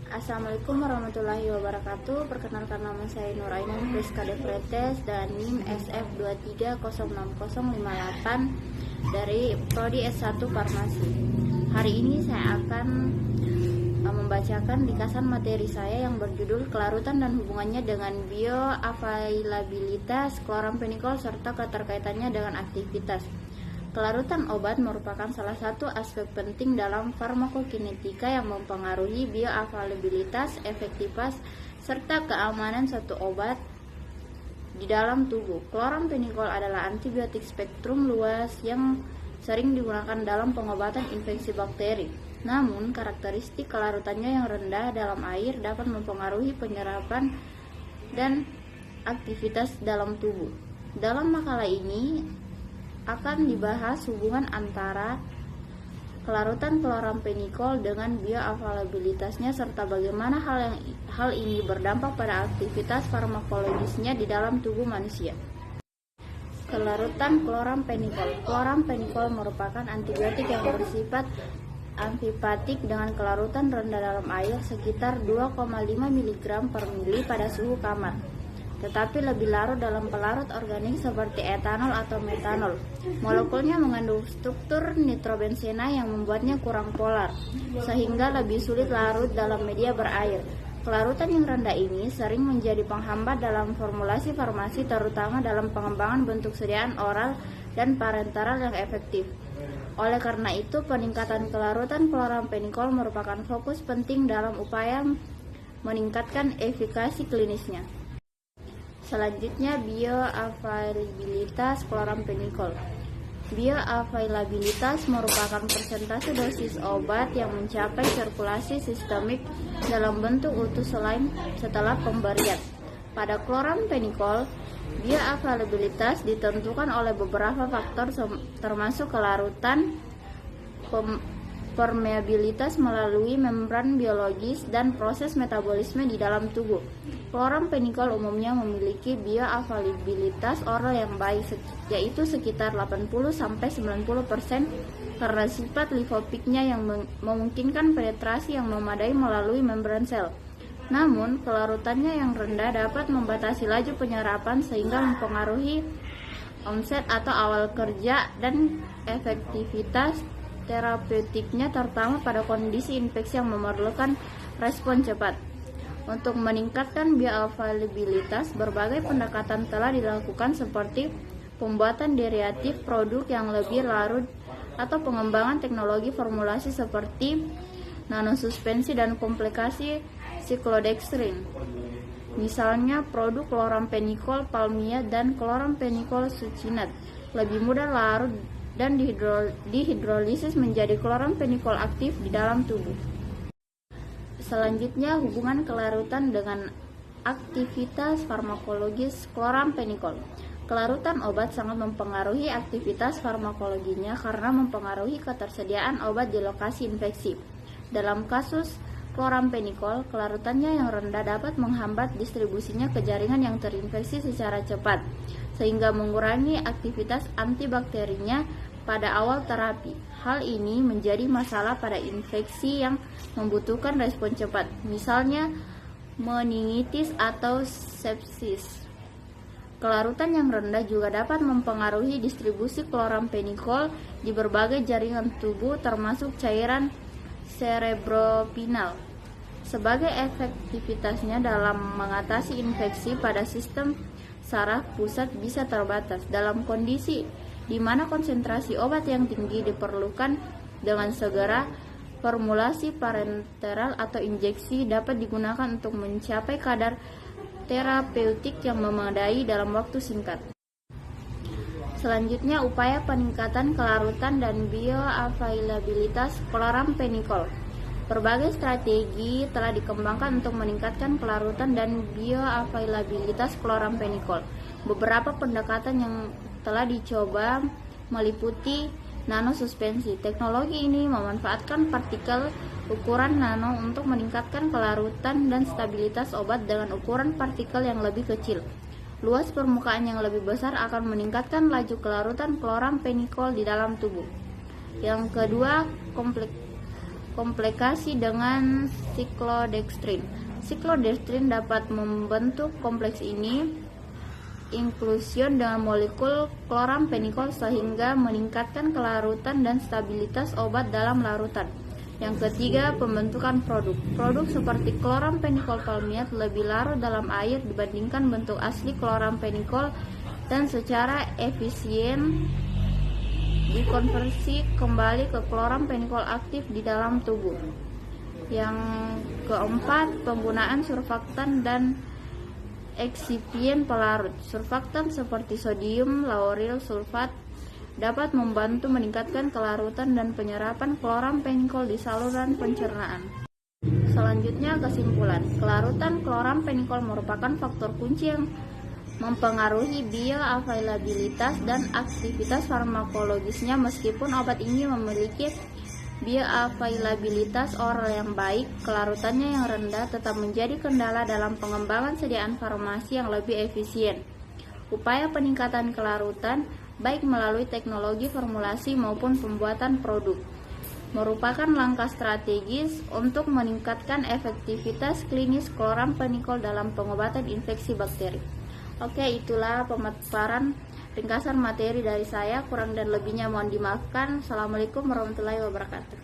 Assalamualaikum warahmatullahi wabarakatuh. Perkenalkan, nama saya Nur Ainun Priska Devretes dan NIM SF23060058 dari Prodi S1 Farmasi. Hari ini saya akan membacakan ringkasan materi saya yang berjudul Kelarutan dan hubungannya dengan bioavailabilitas chloramphenicol serta keterkaitannya dengan aktivitas. Kelarutan obat merupakan salah satu aspek penting dalam farmakokinetika yang mempengaruhi bioavailabilitas, efektivitas, serta keamanan suatu obat di dalam tubuh. Chloramphenicol adalah antibiotik spektrum luas yang sering digunakan dalam pengobatan infeksi bakteri. Namun, karakteristik kelarutannya yang rendah dalam air dapat mempengaruhi penyerapan dan aktivitas dalam tubuh. Dalam makalah ini akan dibahas hubungan antara kelarutan chloramphenicol dengan bioavailabilitasnya serta bagaimana hal ini berdampak pada aktivitas farmakologisnya di dalam tubuh manusia. Kelarutan chloramphenicol. Chloramphenicol merupakan antibiotik yang bersifat amfipatik dengan kelarutan rendah dalam air sekitar 2,5 mg per mili pada suhu kamar, tetapi lebih larut dalam pelarut organik seperti etanol atau metanol. Molekulnya mengandung struktur nitrobenzena yang membuatnya kurang polar, sehingga lebih sulit larut dalam media berair. Kelarutan yang rendah ini sering menjadi penghambat dalam formulasi farmasi, terutama dalam pengembangan bentuk sediaan oral dan parenteral yang efektif. Oleh karena itu, peningkatan kelarutan chloramphenicol merupakan fokus penting dalam upaya meningkatkan efikasi klinisnya. Selanjutnya, bioavailabilitas chloramphenicol. Bioavailabilitas merupakan persentase dosis obat yang mencapai sirkulasi sistemik dalam bentuk utuh setelah pemberian. Pada chloramphenicol, bioavailabilitas ditentukan oleh beberapa faktor termasuk kelarutan, permeabilitas melalui membran biologis, dan proses metabolisme di dalam tubuh. Chloramphenicol umumnya memiliki bioavailabilitas oral yang baik, yaitu sekitar 80-90% karena sifat lipopiknya yang memungkinkan penetrasi yang memadai melalui membran sel. Namun, kelarutannya yang rendah dapat membatasi laju penyerapan sehingga mempengaruhi onset atau awal kerja dan efektivitas terapeutiknya, terutama pada kondisi infeksi yang memerlukan respon cepat. Untuk meningkatkan bioavailabilitas, berbagai pendekatan telah dilakukan seperti pembuatan derivatif produk yang lebih larut atau pengembangan teknologi formulasi seperti nanosuspensi dan komplikasi siklodextrin. Misalnya produk chloramphenicol palmia dan chloramphenicol succinate lebih mudah larut dan dihidrolisis menjadi chloramphenicol aktif di dalam tubuh. Selanjutnya, hubungan kelarutan dengan aktivitas farmakologis chloramphenicol. Kelarutan obat sangat mempengaruhi aktivitas farmakologinya karena mempengaruhi ketersediaan obat di lokasi infeksi. Dalam kasus chloramphenicol, kelarutannya yang rendah dapat menghambat distribusinya ke jaringan yang terinfeksi secara cepat, sehingga mengurangi aktivitas antibakterinya pada awal terapi. Hal ini menjadi masalah pada infeksi yang membutuhkan respon cepat, misalnya meningitis atau sepsis. Kelarutan yang rendah juga dapat mempengaruhi distribusi chloramphenicol di berbagai jaringan tubuh, termasuk cairan cerebrospinal. Sebagai efektivitasnya dalam mengatasi infeksi pada sistem saraf pusat bisa terbatas. Dalam kondisi di mana konsentrasi obat yang tinggi diperlukan, dengan segera formulasi parenteral atau injeksi dapat digunakan untuk mencapai kadar terapeutik yang memadai dalam waktu singkat. Selanjutnya, upaya peningkatan kelarutan dan bioavailabilitas chloramphenicol. Berbagai strategi telah dikembangkan untuk meningkatkan kelarutan dan bioavailabilitas chloramphenicol. Beberapa pendekatan yang telah dicoba meliputi nanosuspensi. Teknologi ini memanfaatkan partikel ukuran nano untuk meningkatkan kelarutan dan stabilitas obat dengan ukuran partikel yang lebih kecil. Luas permukaan yang lebih besar akan meningkatkan laju kelarutan chloramphenicol di dalam tubuh. Yang kedua, komplikasi dengan siklodextrin. Siklodextrin dapat membentuk kompleks ini inklusion dengan molekul klorampenikol sehingga meningkatkan kelarutan dan stabilitas obat dalam larutan. Yang ketiga, pembentukan produk. Produk seperti klorampenikol palmiat lebih larut dalam air dibandingkan bentuk asli klorampenikol dan secara efisien dikonversi kembali ke klorampenikol aktif di dalam tubuh. Yang keempat, penggunaan surfaktan dan eksipien pelarut. Surfaktan seperti sodium lauryl sulfat dapat membantu meningkatkan kelarutan dan penyerapan klorampenikol di saluran pencernaan. Selanjutnya, kesimpulan. Kelarutan klorampenikol merupakan faktor kunci yang mempengaruhi bioavailabilitas dan aktivitas farmakologisnya. Meskipun obat ini memiliki bioavailabilitas oral yang baik, kelarutannya yang rendah tetap menjadi kendala dalam pengembangan sediaan farmasi yang lebih efisien. Upaya peningkatan kelarutan, baik melalui teknologi formulasi maupun pembuatan produk, merupakan langkah strategis untuk meningkatkan efektivitas klinis klorampenikol dalam pengobatan infeksi bakteri. Oke, itulah pemaparan ringkasan materi dari saya, kurang dan lebihnya mohon dimaafkan. Assalamualaikum warahmatullahi wabarakatuh.